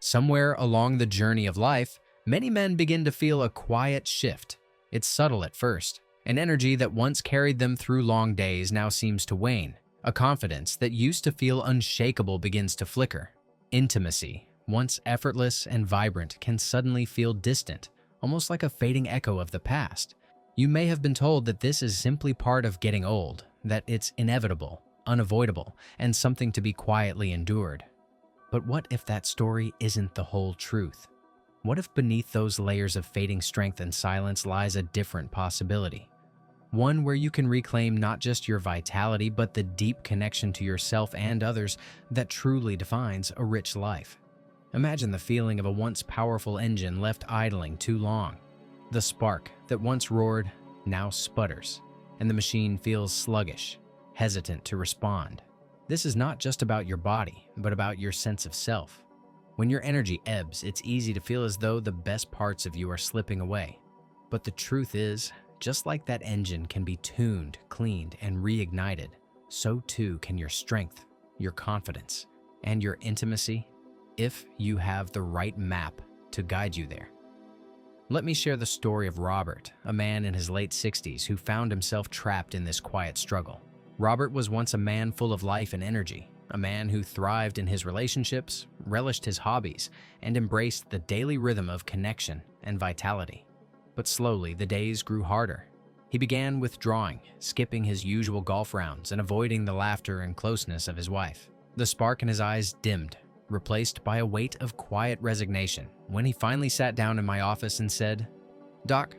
Somewhere along the journey of life, many men begin to feel a quiet shift. It's subtle at first. An energy that once carried them through long days now seems to wane. A confidence that used to feel unshakable begins to flicker. Intimacy, once effortless and vibrant, can suddenly feel distant, almost like a fading echo of the past. You may have been told that this is simply part of getting old, that it's inevitable, unavoidable, and something to be quietly endured. But what if that story isn't the whole truth? What if beneath those layers of fading strength and silence lies a different possibility? One where you can reclaim not just your vitality, but the deep connection to yourself and others that truly defines a rich life. Imagine the feeling of a once powerful engine left idling too long. The spark that once roared now sputters, and the machine feels sluggish, hesitant to respond. This is not just about your body, but about your sense of self. When your energy ebbs, it's easy to feel as though the best parts of you are slipping away. But the truth is, just like that engine can be tuned, cleaned, and reignited, so too can your strength, your confidence, and your intimacy, if you have the right map to guide you there. Let me share the story of Robert, a man in his late 60s who found himself trapped in this quiet struggle. Robert was once a man full of life and energy, a man who thrived in his relationships, relished his hobbies, and embraced the daily rhythm of connection and vitality. But slowly, the days grew harder. He began withdrawing, skipping his usual golf rounds and avoiding the laughter and closeness of his wife. The spark in his eyes dimmed, replaced by a weight of quiet resignation, when he finally sat down in my office and said, "Doc,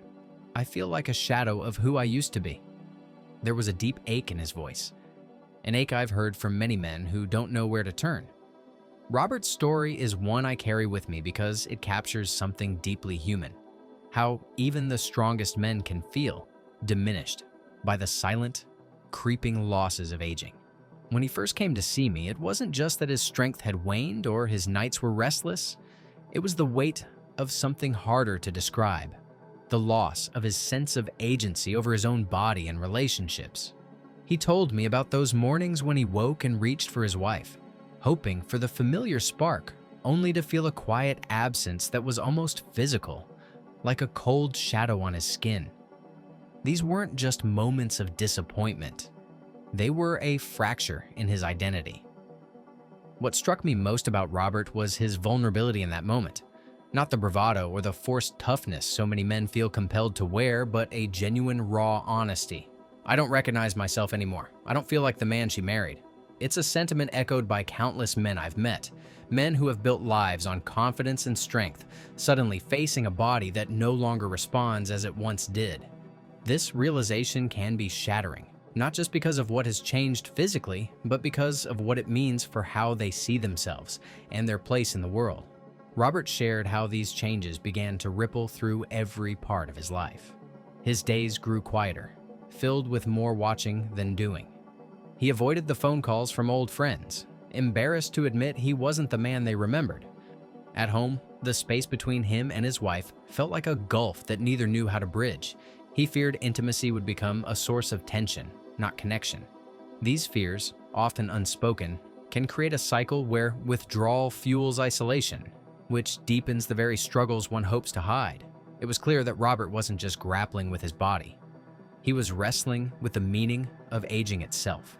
I feel like a shadow of who I used to be." There was a deep ache in his voice, an ache I've heard from many men who don't know where to turn. Robert's story is one I carry with me because it captures something deeply human. How even the strongest men can feel diminished by the silent, creeping losses of aging. When he first came to see me, it wasn't just that his strength had waned or his nights were restless. It was the weight of something harder to describe, the loss of his sense of agency over his own body and relationships. He told me about those mornings when he woke and reached for his wife, hoping for the familiar spark, only to feel a quiet absence that was almost physical, like a cold shadow on his skin. These weren't just moments of disappointment. They were a fracture in his identity. What struck me most about Robert was his vulnerability in that moment. Not the bravado or the forced toughness so many men feel compelled to wear, but a genuine raw honesty. "I don't recognize myself anymore. I don't feel like the man she married." It's a sentiment echoed by countless men I've met, men who have built lives on confidence and strength, suddenly facing a body that no longer responds as it once did. This realization can be shattering, not just because of what has changed physically, but because of what it means for how they see themselves and their place in the world. Robert shared how these changes began to ripple through every part of his life. His days grew quieter, filled with more watching than doing. He avoided the phone calls from old friends, embarrassed to admit he wasn't the man they remembered. At home, the space between him and his wife felt like a gulf that neither knew how to bridge. He feared intimacy would become a source of tension, not connection. These fears, often unspoken, can create a cycle where withdrawal fuels isolation, which deepens the very struggles one hopes to hide. It was clear that Robert wasn't just grappling with his body. He was wrestling with the meaning of aging itself.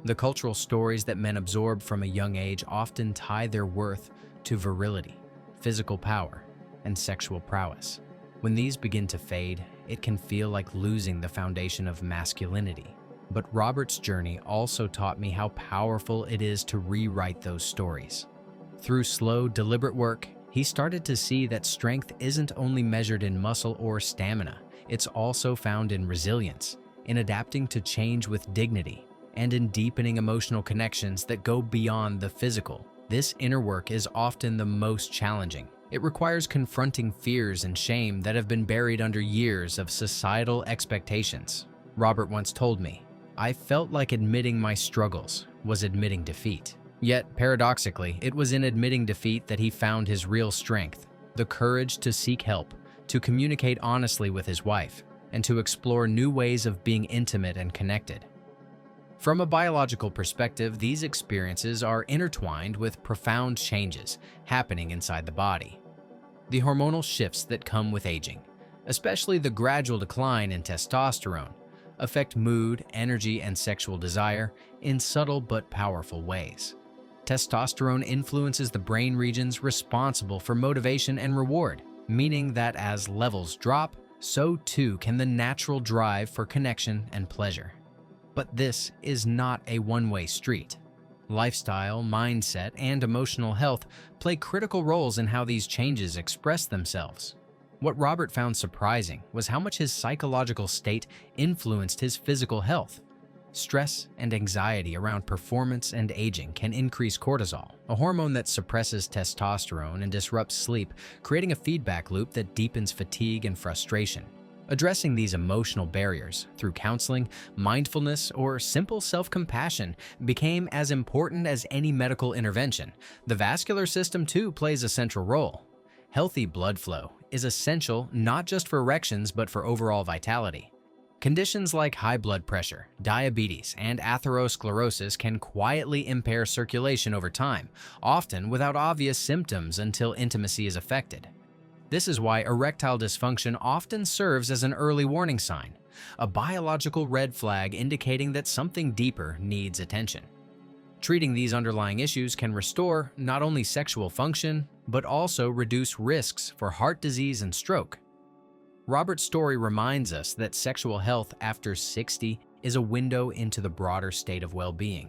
The cultural stories that men absorb from a young age often tie their worth to virility, physical power, and sexual prowess. When these begin to fade, it can feel like losing the foundation of masculinity. But Robert's journey also taught me how powerful it is to rewrite those stories. Through slow, deliberate work, he started to see that strength isn't only measured in muscle or stamina. It's also found in resilience, in adapting to change with dignity, and in deepening emotional connections that go beyond the physical. This inner work is often the most challenging. It requires confronting fears and shame that have been buried under years of societal expectations. Robert once told me, "I felt like admitting my struggles was admitting defeat." Yet, paradoxically, it was in admitting defeat that he found his real strength, the courage to seek help, to communicate honestly with his wife, and to explore new ways of being intimate and connected. From a biological perspective, these experiences are intertwined with profound changes happening inside the body. The hormonal shifts that come with aging, especially the gradual decline in testosterone, affect mood, energy, and sexual desire in subtle but powerful ways. Testosterone influences the brain regions responsible for motivation and reward, meaning that as levels drop, so too can the natural drive for connection and pleasure. But this is not a one-way street. Lifestyle, mindset, and emotional health play critical roles in how these changes express themselves. What Robert found surprising was how much his psychological state influenced his physical health. Stress and anxiety around performance and aging can increase cortisol, a hormone that suppresses testosterone and disrupts sleep, creating a feedback loop that deepens fatigue and frustration. Addressing these emotional barriers through counseling, mindfulness, or simple self-compassion became as important as any medical intervention. The vascular system, too, plays a central role. Healthy blood flow is essential not just for erections but for overall vitality. Conditions like high blood pressure, diabetes, and atherosclerosis can quietly impair circulation over time, often without obvious symptoms until intimacy is affected. This is why erectile dysfunction often serves as an early warning sign, a biological red flag indicating that something deeper needs attention. Treating these underlying issues can restore not only sexual function, but also reduce risks for heart disease and stroke. Robert's story reminds us that sexual health after 60 is a window into the broader state of well-being.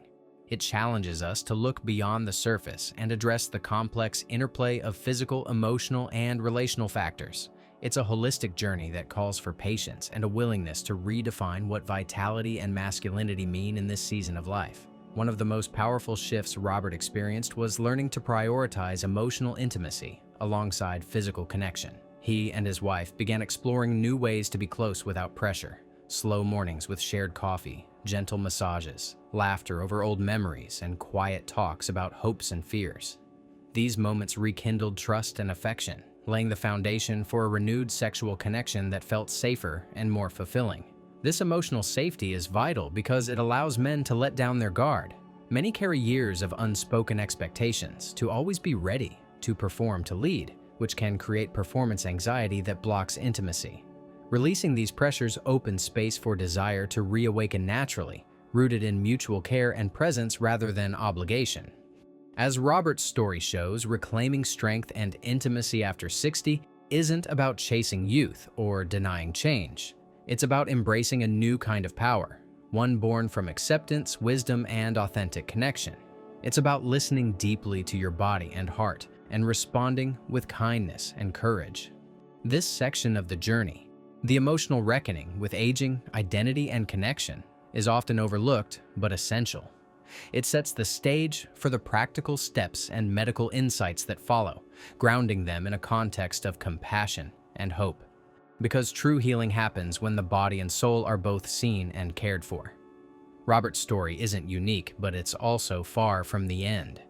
It challenges us to look beyond the surface and address the complex interplay of physical, emotional, and relational factors. It's a holistic journey that calls for patience and a willingness to redefine what vitality and masculinity mean in this season of life. One of the most powerful shifts Robert experienced was learning to prioritize emotional intimacy alongside physical connection. He and his wife began exploring new ways to be close without pressure. Slow mornings with shared coffee, gentle massages, laughter over old memories, and quiet talks about hopes and fears. These moments rekindled trust and affection, laying the foundation for a renewed sexual connection that felt safer and more fulfilling. This emotional safety is vital because it allows men to let down their guard. Many carry years of unspoken expectations to always be ready, to perform, to lead, which can create performance anxiety that blocks intimacy. Releasing these pressures opens space for desire to reawaken naturally, rooted in mutual care and presence rather than obligation. As Robert's story shows, reclaiming strength and intimacy after 60 isn't about chasing youth or denying change. It's about embracing a new kind of power, one born from acceptance, wisdom, and authentic connection. It's about listening deeply to your body and heart and responding with kindness and courage. This section of the journey, the emotional reckoning with aging, identity, and connection, is often overlooked but essential. It sets the stage for the practical steps and medical insights that follow, grounding them in a context of compassion and hope. Because true healing happens when the body and soul are both seen and cared for. Robert's story isn't unique, but it's also far from the end.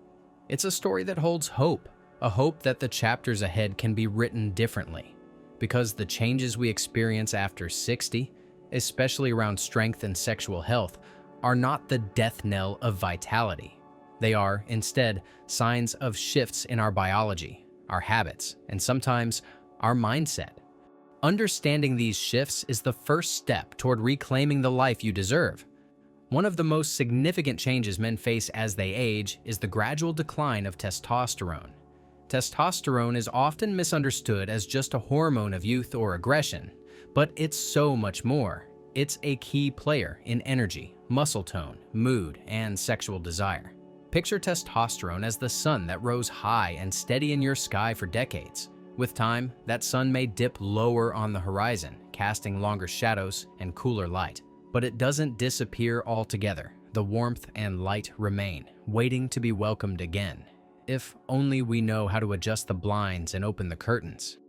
It's a story that holds hope, a hope that the chapters ahead can be written differently. Because the changes we experience after 60, especially around strength and sexual health, are not the death knell of vitality. They are, instead, signs of shifts in our biology, our habits, and sometimes our mindset. Understanding these shifts is the first step toward reclaiming the life you deserve. One of the most significant changes men face as they age is the gradual decline of testosterone. Testosterone is often misunderstood as just a hormone of youth or aggression, but it's so much more. It's a key player in energy, muscle tone, mood, and sexual desire. Picture testosterone as the sun that rose high and steady in your sky for decades. With time, that sun may dip lower on the horizon, casting longer shadows and cooler light. But it doesn't disappear altogether. The warmth and light remain, waiting to be welcomed again. If only we know how to adjust the blinds and open the curtains.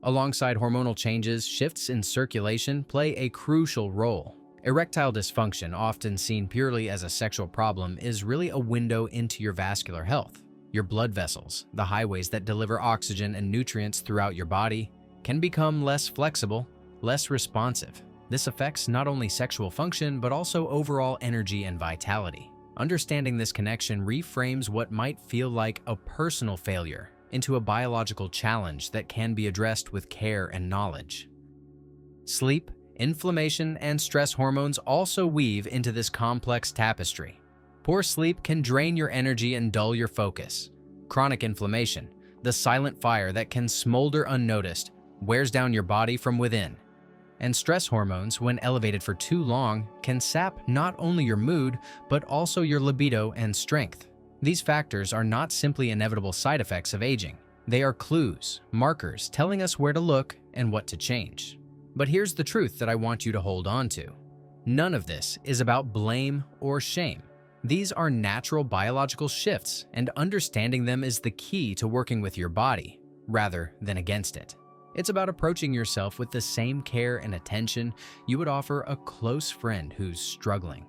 Alongside hormonal changes, shifts in circulation play a crucial role. Erectile dysfunction, often seen purely as a sexual problem, is really a window into your vascular health. Your blood vessels, the highways that deliver oxygen and nutrients throughout your body, can become less flexible, less responsive. This affects not only sexual function, but also overall energy and vitality. Understanding this connection reframes what might feel like a personal failure into a biological challenge that can be addressed with care and knowledge. Sleep, inflammation, and stress hormones also weave into this complex tapestry. Poor sleep can drain your energy and dull your focus. Chronic inflammation, the silent fire that can smolder unnoticed, wears down your body from within. And stress hormones, when elevated for too long, can sap not only your mood, but also your libido and strength. These factors are not simply inevitable side effects of aging. They are clues, markers telling us where to look and what to change. But here's the truth that I want you to hold on to. None of this is about blame or shame. These are natural biological shifts, and understanding them is the key to working with your body, rather than against it. It's about approaching yourself with the same care and attention you would offer a close friend who's struggling,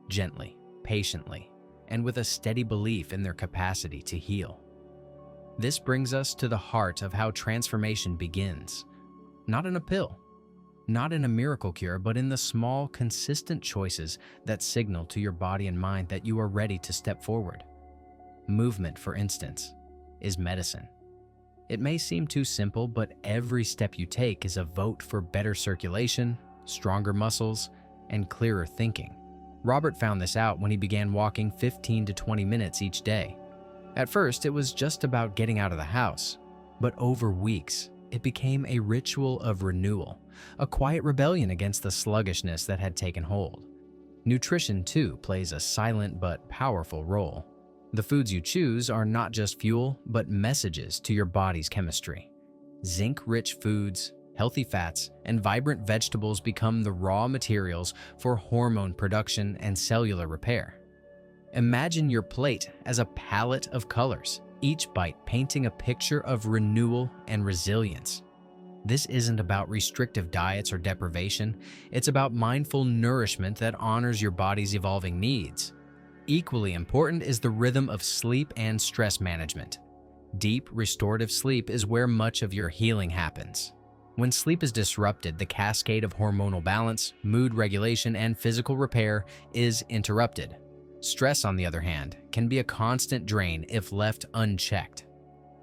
gently, patiently, and with a steady belief in their capacity to heal. This brings us to the heart of how transformation begins. Not in a pill, not in a miracle cure, but in the small, consistent choices that signal to your body and mind that you are ready to step forward. Movement, for instance, is medicine. It may seem too simple, but every step you take is a vote for better circulation, stronger muscles, and clearer thinking. Robert found this out when he began walking 15 to 20 minutes each day. At first, it was just about getting out of the house, but over weeks, it became a ritual of renewal, a quiet rebellion against the sluggishness that had taken hold. Nutrition, too, plays a silent but powerful role. The foods you choose are not just fuel, but messages to your body's chemistry. Zinc-rich foods, healthy fats, and vibrant vegetables become the raw materials for hormone production and cellular repair. Imagine your plate as a palette of colors, each bite painting a picture of renewal and resilience. This isn't about restrictive diets or deprivation. It's about mindful nourishment that honors your body's evolving needs. Equally important is the rhythm of sleep and stress management. Deep, restorative sleep is where much of your healing happens. When sleep is disrupted, the cascade of hormonal balance, mood regulation, and physical repair is interrupted. Stress, on the other hand, can be a constant drain if left unchecked.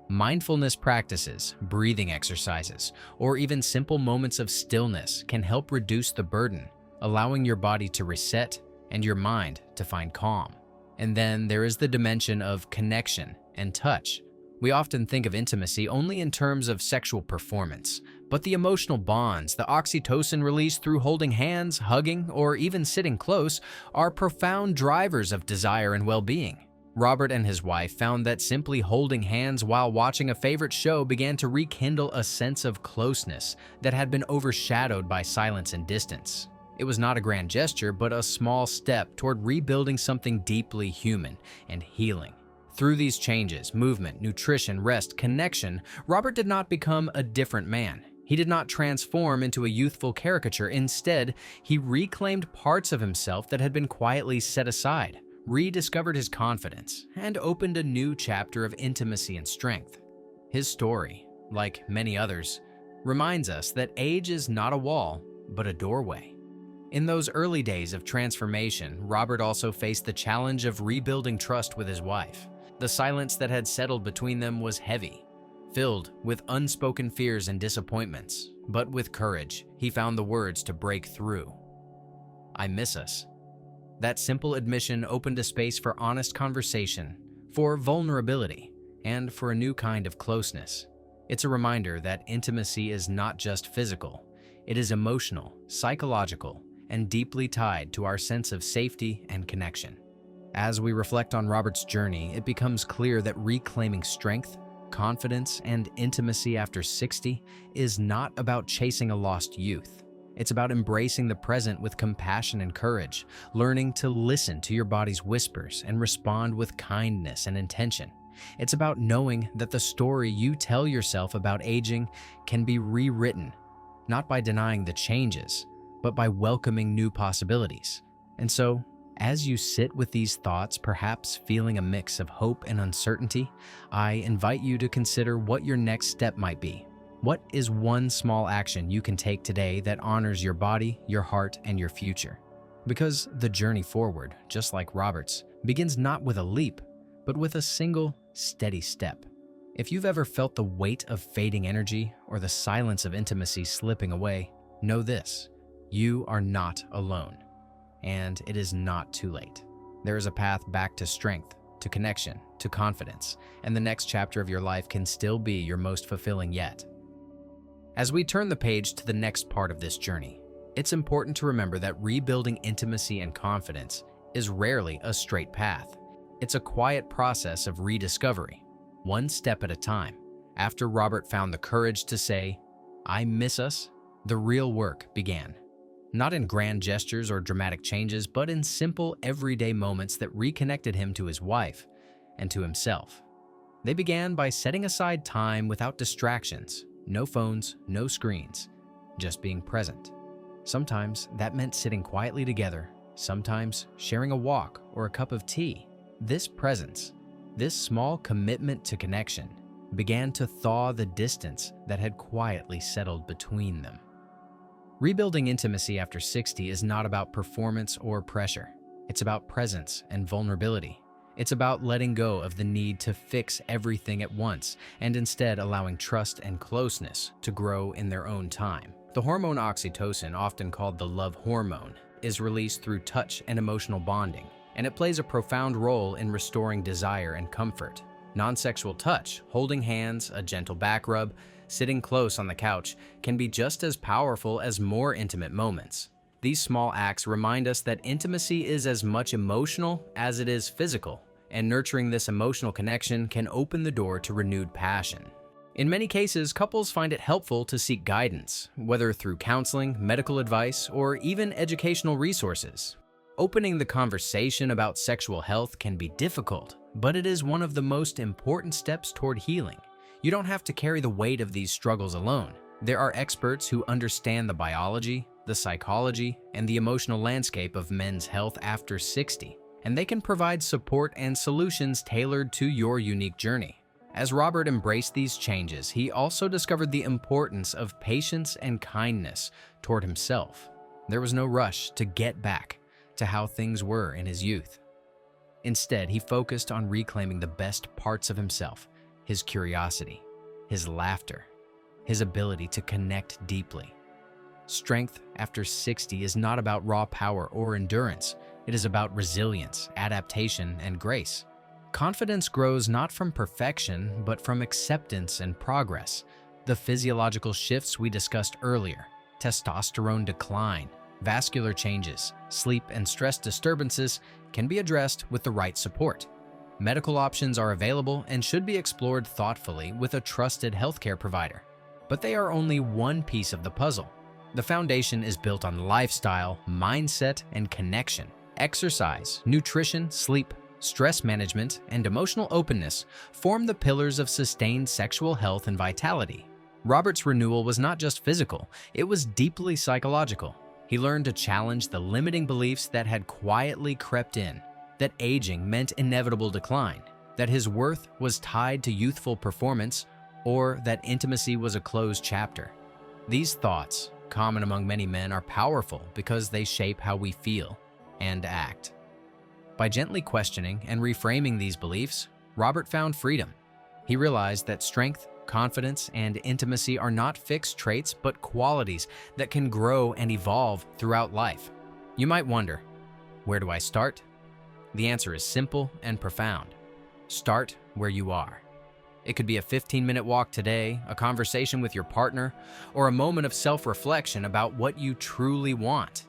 Mindfulness practices, breathing exercises, or even simple moments of stillness can help reduce the burden, allowing your body to reset and your mind to find calm. And then there is the dimension of connection and touch. We often think of intimacy only in terms of sexual performance, but the emotional bonds, the oxytocin released through holding hands, hugging, or even sitting close are profound drivers of desire and well-being. Robert and his wife found that simply holding hands while watching a favorite show began to rekindle a sense of closeness that had been overshadowed by silence and distance. It was not a grand gesture, but a small step toward rebuilding something deeply human and healing. Through these changes, movement, nutrition, rest, connection, Robert did not become a different man. He did not transform into a youthful caricature. Instead, he reclaimed parts of himself that had been quietly set aside, rediscovered his confidence, and opened a new chapter of intimacy and strength. His story, like many others, reminds us that age is not a wall, but a doorway. In those early days of transformation, Robert also faced the challenge of rebuilding trust with his wife. The silence that had settled between them was heavy, filled with unspoken fears and disappointments. But with courage, he found the words to break through. "I miss us." That simple admission opened a space for honest conversation, for vulnerability, and for a new kind of closeness. It's a reminder that intimacy is not just physical. It is emotional, psychological, and deeply tied to our sense of safety and connection. As we reflect on Robert's journey, it becomes clear that reclaiming strength, confidence, and intimacy after 60 is not about chasing a lost youth. It's about embracing the present with compassion and courage, learning to listen to your body's whispers and respond with kindness and intention. It's about knowing that the story you tell yourself about aging can be rewritten, not by denying the changes, but by welcoming new possibilities. And so, as you sit with these thoughts, perhaps feeling a mix of hope and uncertainty, I invite you to consider what your next step might be. What is one small action you can take today that honors your body, your heart, and your future? Because the journey forward, just like Robert's, begins not with a leap, but with a single, steady step. If you've ever felt the weight of fading energy or the silence of intimacy slipping away, know this: you are not alone, and it is not too late. There is a path back to strength, to connection, to confidence, and the next chapter of your life can still be your most fulfilling yet. As we turn the page to the next part of this journey, it's important to remember that rebuilding intimacy and confidence is rarely a straight path. It's a quiet process of rediscovery, one step at a time. After Robert found the courage to say, "I miss us," the real work began. Not in grand gestures or dramatic changes, but in simple, everyday moments that reconnected him to his wife and to himself. They began by setting aside time without distractions, no phones, no screens, just being present. Sometimes that meant sitting quietly together, sometimes sharing a walk or a cup of tea. This presence, this small commitment to connection, began to thaw the distance that had quietly settled between them. Rebuilding intimacy after 60 is not about performance or pressure. It's about presence and vulnerability. It's about letting go of the need to fix everything at once and instead allowing trust and closeness to grow in their own time. The hormone oxytocin, often called the love hormone, is released through touch and emotional bonding, and it plays a profound role in restoring desire and comfort. Non-sexual touch, holding hands, a gentle back rub, sitting close on the couch, can be just as powerful as more intimate moments. These small acts remind us that intimacy is as much emotional as it is physical, and nurturing this emotional connection can open the door to renewed passion. In many cases, couples find it helpful to seek guidance, whether through counseling, medical advice, or even educational resources. Opening the conversation about sexual health can be difficult, but it is one of the most important steps toward healing. You don't have to carry the weight of these struggles alone. There are experts who understand the biology, the psychology, and the emotional landscape of men's health after 60, and they can provide support and solutions tailored to your unique journey. As Robert embraced these changes, he also discovered the importance of patience and kindness toward himself. There was no rush to get back to how things were in his youth. Instead, he focused on reclaiming the best parts of himself: his curiosity, his laughter, his ability to connect deeply. Strength after 60 is not about raw power or endurance. It is about resilience, adaptation, and grace. Confidence grows not from perfection, but from acceptance and progress. The physiological shifts we discussed earlier, testosterone decline, vascular changes, sleep and stress disturbances, can be addressed with the right support. Medical options are available and should be explored thoughtfully with a trusted healthcare provider. But they are only one piece of the puzzle. The foundation is built on lifestyle, mindset, and connection. Exercise, nutrition, sleep, stress management, and emotional openness form the pillars of sustained sexual health and vitality. Robert's renewal was not just physical, it was deeply psychological. He learned to challenge the limiting beliefs that had quietly crept in, that aging meant inevitable decline, that his worth was tied to youthful performance, or that intimacy was a closed chapter. These thoughts, common among many men, are powerful because they shape how we feel and act. By gently questioning and reframing these beliefs, Robert found freedom. He realized that strength, confidence, and intimacy are not fixed traits, but qualities that can grow and evolve throughout life. You might wonder, where do I start? The answer is simple and profound. Start where you are. It could be a 15-minute walk today, a conversation with your partner, or a moment of self-reflection about what you truly want.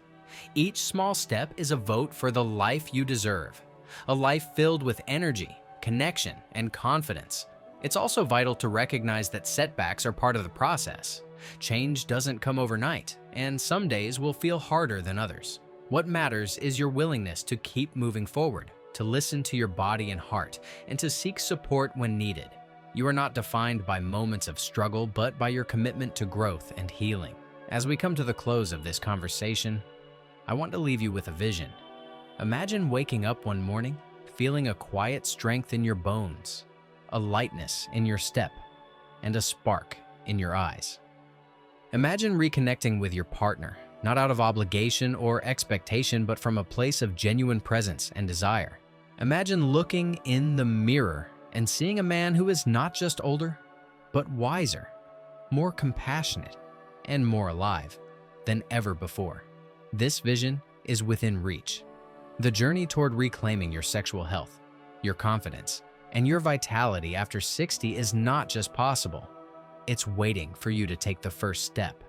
Each small step is a vote for the life you deserve, a life filled with energy, connection, and confidence. It's also vital to recognize that setbacks are part of the process. Change doesn't come overnight, and some days will feel harder than others. What matters is your willingness to keep moving forward, to listen to your body and heart, and to seek support when needed. You are not defined by moments of struggle, but by your commitment to growth and healing. As we come to the close of this conversation, I want to leave you with a vision. Imagine waking up one morning, feeling a quiet strength in your bones, a lightness in your step, and a spark in your eyes. Imagine reconnecting with your partner, not out of obligation or expectation, but from a place of genuine presence and desire. Imagine looking in the mirror and seeing a man who is not just older, but wiser, more compassionate, and more alive than ever before. This vision is within reach. The journey toward reclaiming your sexual health, your confidence, and your vitality after 60 is not just possible, it's waiting for you to take the first step.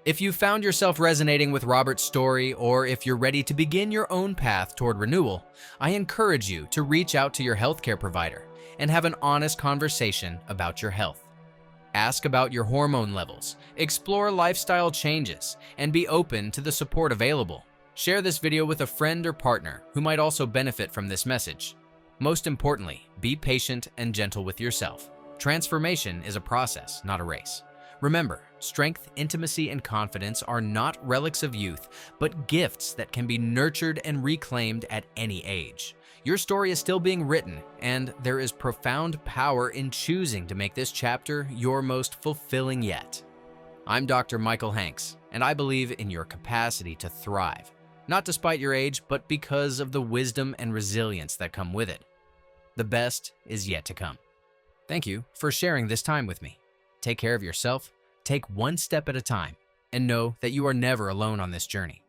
If you found yourself resonating with Robert's story, or if you're ready to begin your own path toward renewal, I encourage you to reach out to your healthcare provider and have an honest conversation about your health. Ask about your hormone levels, explore lifestyle changes, and be open to the support available. Share this video with a friend or partner who might also benefit from this message. Most importantly, be patient and gentle with yourself. Transformation is a process, not a race. Remember, strength, intimacy, and confidence are not relics of youth, but gifts that can be nurtured and reclaimed at any age. Your story is still being written, and there is profound power in choosing to make this chapter your most fulfilling yet. I'm Dr. Michael Hanks, and I believe in your capacity to thrive, not despite your age, but because of the wisdom and resilience that come with it. The best is yet to come. Thank you for sharing this time with me. Take care of yourself, take one step at a time, and know that you are never alone on this journey.